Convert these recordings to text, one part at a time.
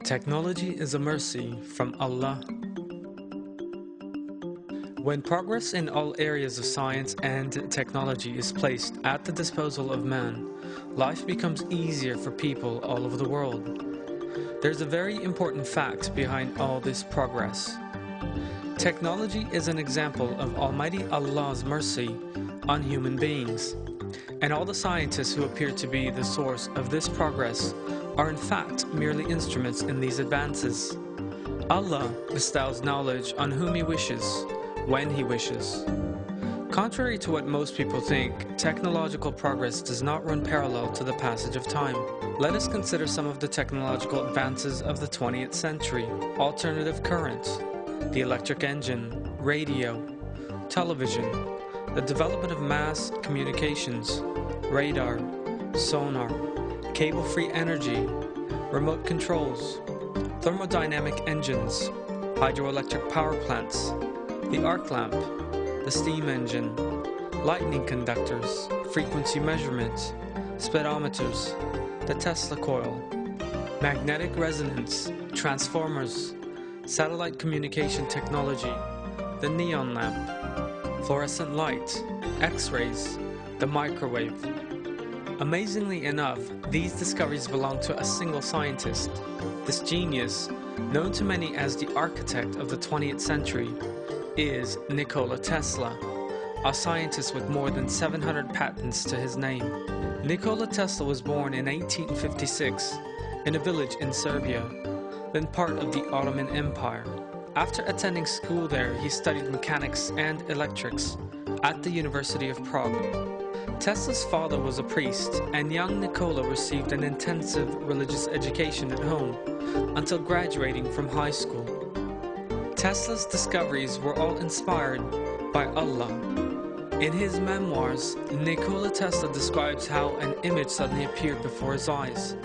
Technology is a mercy from Allah. When progress in all areas of science and technology is placed at the disposal of man, life becomes easier for people all over the world. There's a very important fact behind all this progress. Technology is an example of Almighty Allah's mercy on human beings, and all the scientists who appear to be the source of this progress are in fact merely instruments in these advances. Allah bestows knowledge on whom He wishes, when He wishes. Contrary to what most people think, technological progress does not run parallel to the passage of time. Let us consider some of the technological advances of the 20th century. Alternative current, the electric engine, radio, television, the development of mass communications, radar, sonar, cable-free energy, remote controls, thermodynamic engines, hydroelectric power plants, the arc lamp, the steam engine, lightning conductors, frequency measurement, speedometers, the Tesla coil, magnetic resonance, transformers, satellite communication technology, the neon lamp, fluorescent light, X-rays, the microwave. Amazingly enough, these discoveries belong to a single scientist. This genius, known to many as the architect of the 20th century, is Nikola Tesla, a scientist with more than 700 patents to his name. Nikola Tesla was born in 1856 in a village in Serbia, then part of the Ottoman Empire. After attending school there, he studied mechanics and electrics at the University of Prague. Tesla's father was a priest, and young Nikola received an intensive religious education at home until graduating from high school. Tesla's discoveries were all inspired by Allah. In his memoirs, Nikola Tesla describes how an image suddenly appeared before his eyes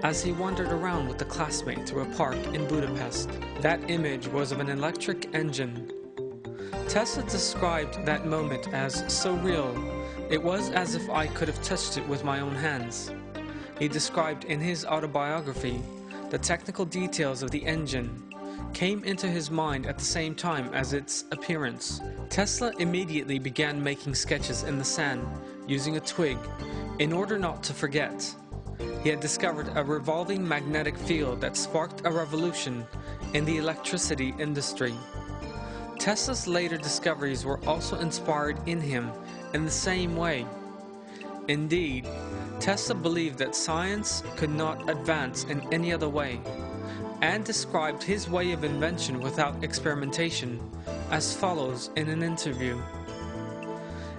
as he wandered around with a classmate through a park in Budapest. That image was of an electric engine. Tesla described that moment as so real, it was as if I could have touched it with my own hands. He described in his autobiography the technical details of the engine came into his mind at the same time as its appearance. Tesla immediately began making sketches in the sand using a twig in order not to forget. He had discovered a revolving magnetic field that sparked a revolution in the electricity industry. Tesla's later discoveries were also inspired in him in the same way. Indeed, Tesla believed that science could not advance in any other way, and described his way of invention without experimentation as follows in an interview.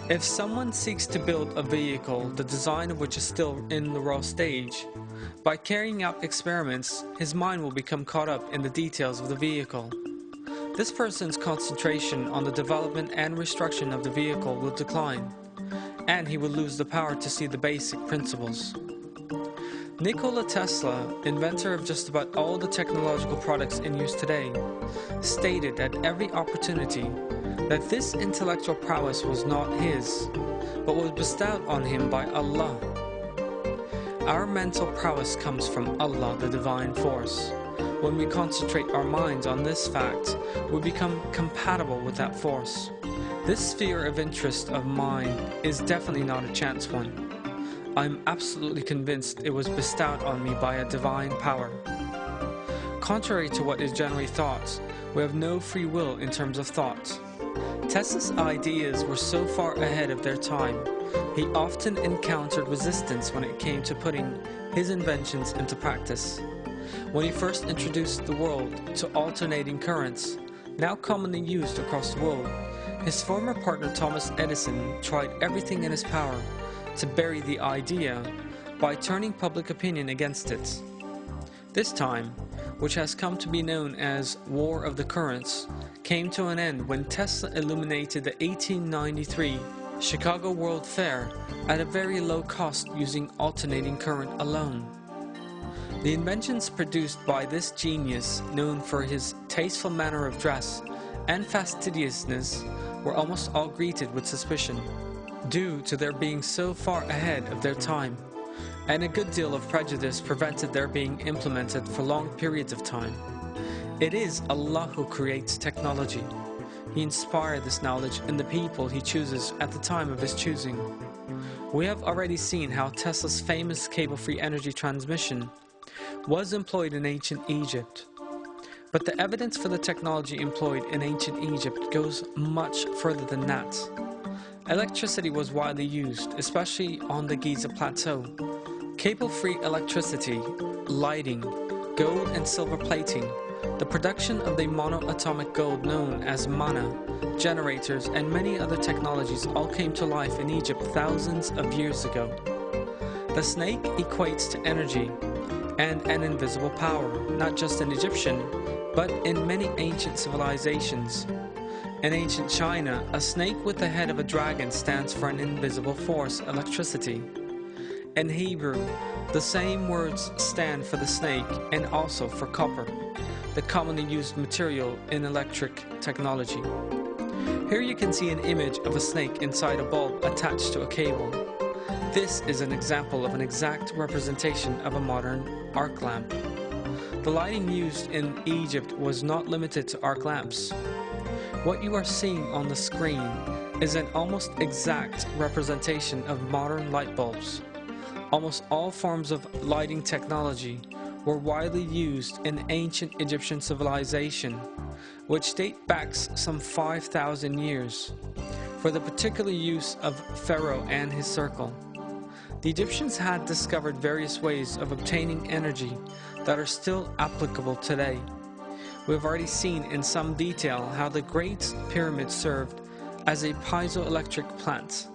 If someone seeks to build a vehicle, the design of which is still in the raw stage, by carrying out experiments, his mind will become caught up in the details of the vehicle. This person's concentration on the development and restructuring of the vehicle will decline, and he will lose the power to see the basic principles. Nikola Tesla, inventor of just about all the technological products in use today, stated at every opportunity that this intellectual prowess was not his, but was bestowed on him by Allah. Our mental prowess comes from Allah, the divine force. When we concentrate our minds on this fact, we become compatible with that force. This sphere of interest of mine is definitely not a chance one. I'm absolutely convinced it was bestowed on me by a divine power. Contrary to what is generally thought, we have no free will in terms of thought. Tesla's ideas were so far ahead of their time, he often encountered resistance when it came to putting his inventions into practice. When he first introduced the world to alternating currents, now commonly used across the world, his former partner Thomas Edison tried everything in his power to bury the idea by turning public opinion against it. This time, which has come to be known as War of the Currents, came to an end when Tesla illuminated the 1893 Chicago World Fair at a very low cost using alternating current alone. The inventions produced by this genius, known for his tasteful manner of dress and fastidiousness, were almost all greeted with suspicion, due to their being so far ahead of their time, and a good deal of prejudice prevented their being implemented for long periods of time. It is Allah who creates technology. He inspired this knowledge in the people He chooses at the time of His choosing. We have already seen how Tesla's famous cable-free energy transmission was employed in ancient Egypt. But the evidence for the technology employed in ancient Egypt goes much further than that. Electricity was widely used, especially on the Giza Plateau. Cable-free electricity, lighting, gold and silver plating, the production of the monoatomic gold known as manna, generators, and many other technologies all came to life in Egypt thousands of years ago. The snake equates to energy and an invisible power, not just in Egyptian, but in many ancient civilizations. In ancient China, a snake with the head of a dragon stands for an invisible force, electricity. In Hebrew, the same words stand for the snake and also for copper, the commonly used material in electric technology. Here you can see an image of a snake inside a bulb attached to a cable. This is an example of an exact representation of a modern arc lamp. The lighting used in Egypt was not limited to arc lamps. What you are seeing on the screen is an almost exact representation of modern light bulbs. Almost all forms of lighting technology were widely used in ancient Egyptian civilization, which date back some 5,000 years, for the particular use of Pharaoh and his circle. The Egyptians had discovered various ways of obtaining energy that are still applicable today. We have already seen in some detail how the Great Pyramid served as a piezoelectric plant.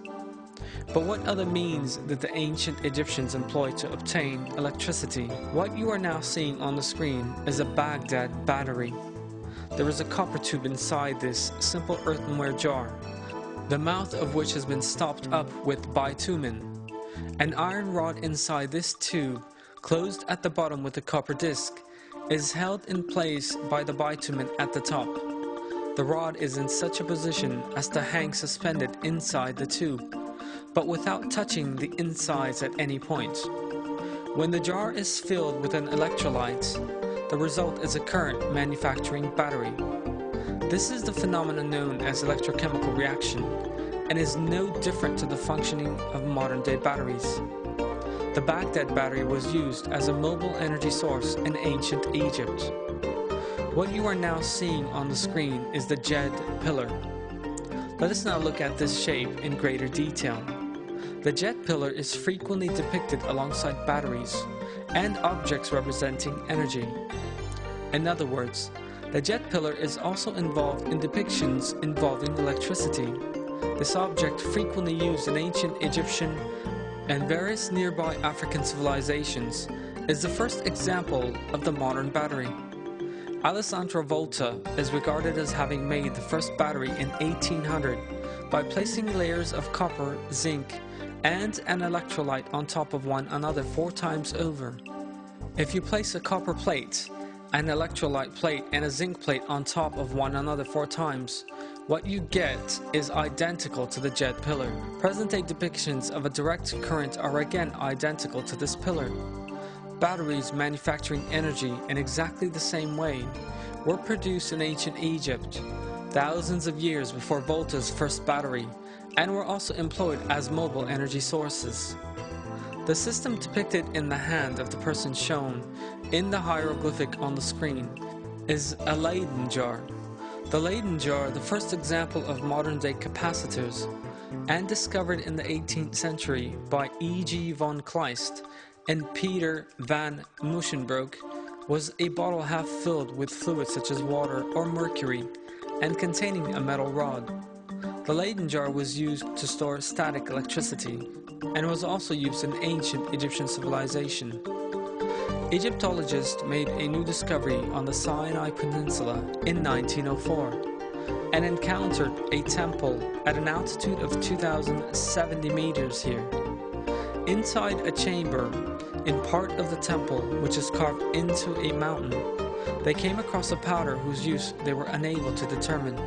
But what other means did the ancient Egyptians employ to obtain electricity? What you are now seeing on the screen is a Baghdad battery. There is a copper tube inside this simple earthenware jar, the mouth of which has been stopped up with bitumen. An iron rod inside this tube, closed at the bottom with a copper disc, is held in place by the bitumen at the top. The rod is in such a position as to hang suspended inside the tube, but without touching the insides at any point. When the jar is filled with an electrolyte, the result is a current manufacturing battery. This is the phenomenon known as electrochemical reaction, and is no different to the functioning of modern-day batteries. The Baghdad battery was used as a mobile energy source in ancient Egypt. What you are now seeing on the screen is the Djed pillar. Let us now look at this shape in greater detail. The Djed pillar is frequently depicted alongside batteries and objects representing energy. In other words, the Djed pillar is also involved in depictions involving electricity. This object, frequently used in ancient Egyptian and various nearby African civilizations, is the first example of the modern battery. Alessandro Volta is regarded as having made the first battery in 1800 by placing layers of copper, zinc, and an electrolyte on top of one another 4 times over. If you place a copper plate, an electrolyte plate, and a zinc plate on top of one another 4 times, what you get is identical to the Djed pillar. Present-day depictions of a direct current are again identical to this pillar. Batteries manufacturing energy in exactly the same way were produced in ancient Egypt, thousands of years before Volta's first battery, and were also employed as mobile energy sources. The system depicted in the hand of the person shown in the hieroglyphic on the screen is a Leyden jar. The Leyden jar, the first example of modern-day capacitors, and discovered in the 18th century by E.G. von Kleist and Peter van Musschenbroek, was a bottle half filled with fluids such as water or mercury and containing a metal rod. The Leyden jar was used to store static electricity and was also used in ancient Egyptian civilization. Egyptologists made a new discovery on the Sinai Peninsula in 1904 and encountered a temple at an altitude of 2,070 meters here. Inside a chamber in part of the temple, which is carved into a mountain, they came across a powder whose use they were unable to determine.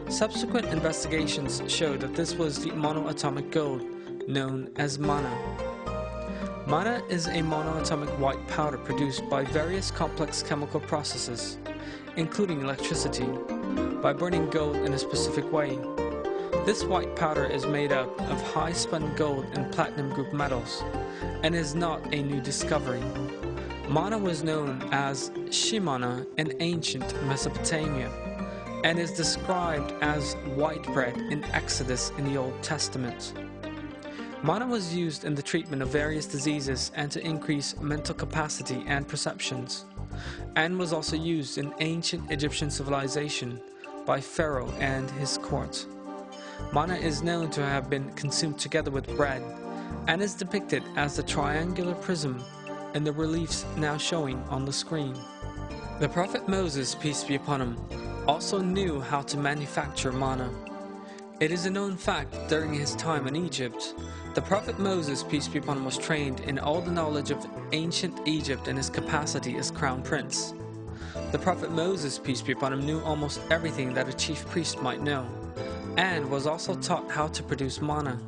Subsequent investigations showed that this was the monoatomic gold known as manna. Mana is a monoatomic white powder produced by various complex chemical processes, including electricity, by burning gold in a specific way. This white powder is made up of high-spun gold and platinum group metals, and is not a new discovery. Mana was known as Shimana in ancient Mesopotamia, and is described as white bread in Exodus in the Old Testament. Mana was used in the treatment of various diseases and to increase mental capacity and perceptions, and was also used in ancient Egyptian civilization by Pharaoh and his court. Mana is known to have been consumed together with bread, and is depicted as the triangular prism in the reliefs now showing on the screen. The Prophet Moses, peace be upon him, also knew how to manufacture mana. It is a known fact that during his time in Egypt, the Prophet Moses, peace be upon him, was trained in all the knowledge of ancient Egypt in his capacity as crown prince. The Prophet Moses, peace be upon him, knew almost everything that a chief priest might know, and was also taught how to produce mana,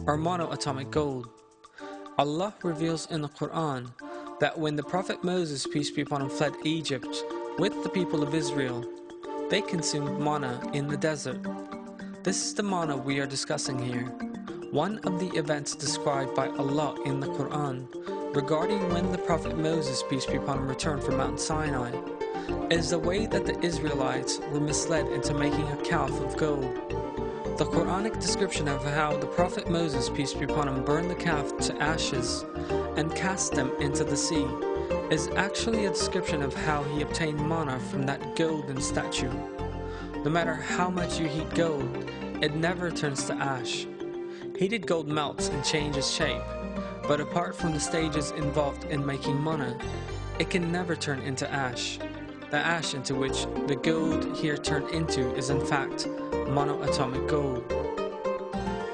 or monoatomic gold. Allah reveals in the Quran that when the Prophet Moses, peace be upon him, fled Egypt with the people of Israel, they consumed mana in the desert. This is the mana we are discussing here. One of the events described by Allah in the Quran regarding when the Prophet Moses, peace be upon him, returned from Mount Sinai is the way that the Israelites were misled into making a calf of gold. The Quranic description of how the Prophet Moses, peace be upon him, burned the calf to ashes and cast them into the sea is actually a description of how he obtained mana from that golden statue. No matter how much you heat gold, it never turns to ash. Heated gold melts and changes shape, but apart from the stages involved in making mana, it can never turn into ash. The ash into which the gold here turned into is in fact monoatomic gold.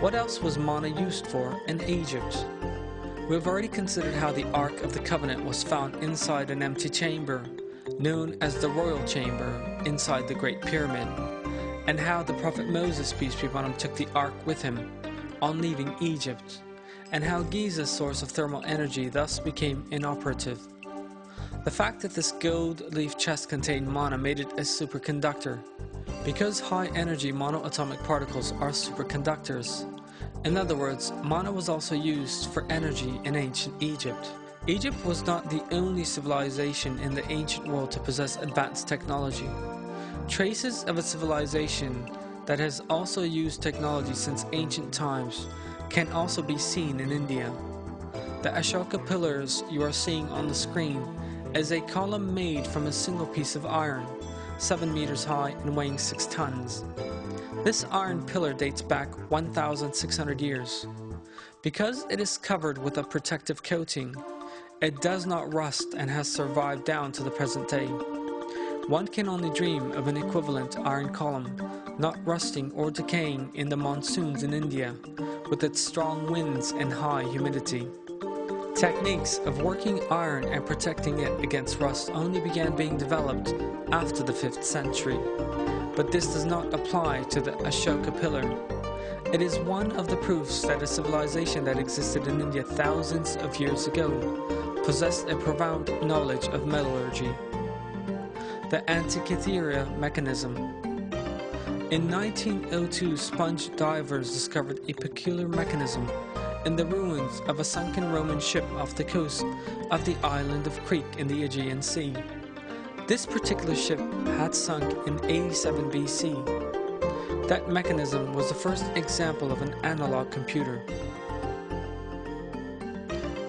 What else was mana used for in Egypt? We have already considered how the Ark of the Covenant was found inside an empty chamber, known as the Royal Chamber, inside the Great Pyramid, and how the Prophet Moses, peace be upon him, took the Ark with him on leaving Egypt, and how Giza's source of thermal energy thus became inoperative. The fact that this gold leaf chest contained mana made it a superconductor, because high-energy monoatomic particles are superconductors. In other words, mana was also used for energy in ancient Egypt. Egypt was not the only civilization in the ancient world to possess advanced technology. Traces of a civilization that has also used technology since ancient times can also be seen in India. The Ashoka pillars you are seeing on the screen is a column made from a single piece of iron, 7 meters high and weighing 6 tons. This iron pillar dates back 1,600 years. Because it is covered with a protective coating, it does not rust and has survived down to the present day. One can only dream of an equivalent iron column, not rusting or decaying in the monsoons in India, with its strong winds and high humidity. Techniques of working iron and protecting it against rust only began being developed after the 5th century. But this does not apply to the Ashoka pillar. It is one of the proofs that a civilization that existed in India thousands of years ago possessed a profound knowledge of metallurgy. The Antikythera mechanism. In 1902, sponge divers discovered a peculiar mechanism in the ruins of a sunken Roman ship off the coast of the island of Crete in the Aegean Sea. This particular ship had sunk in 87 BC. That mechanism was the first example of an analog computer.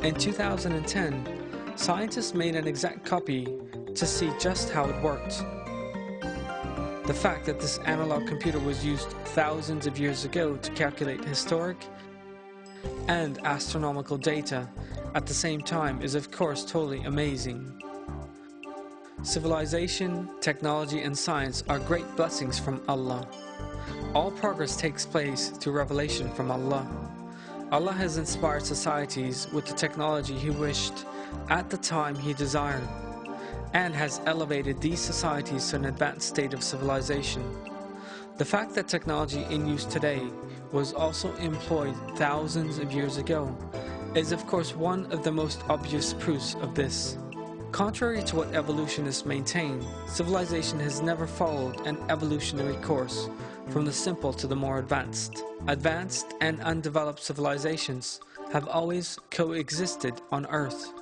In 2010, scientists made an exact copy to see just how it worked. The fact that this analog computer was used thousands of years ago to calculate historic and astronomical data at the same time is of course totally amazing. Civilization, technology, and science are great blessings from Allah. All progress takes place through revelation from Allah. Allah has inspired societies with the technology He wished at the time He desired, and has elevated these societies to an advanced state of civilization. The fact that technology in use today was also employed thousands of years ago is of course one of the most obvious proofs of this. Contrary to what evolutionists maintain, civilization has never followed an evolutionary course from the simple to the more advanced. Advanced and undeveloped civilizations have always coexisted on Earth.